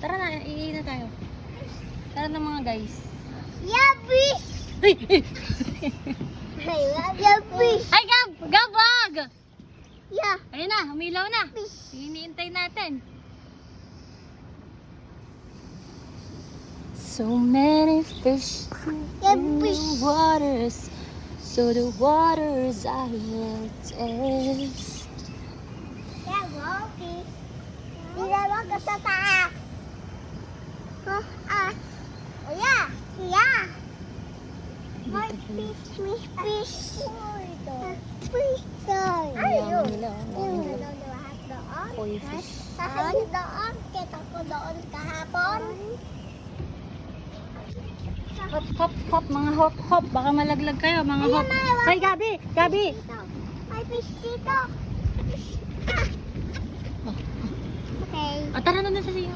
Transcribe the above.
Tara na, iihi na tayo. Tara na mga guys. Yeah, fish! Ay! I love your fish! Ay, Gab! Gabag! Yeah, Ayun na, umilaw na. fish! Iniintay natin. So many fish Yeah, in the fish! waters. So the waters I will taste. Yeah, wow, fish! Dilawag ka sa taas! Oh, ah! Oh, yeah! Yeah! My fish, my fish! Fish! Ayun! Koi fish. Doon, kita ko doon kahapon. Hop, hop, hop, mga hop, hop. Baka malaglag kayo, mga hop. Ay, Gabi! Gabi! May fish dito. Ah. Okay. Tara na sa siyo.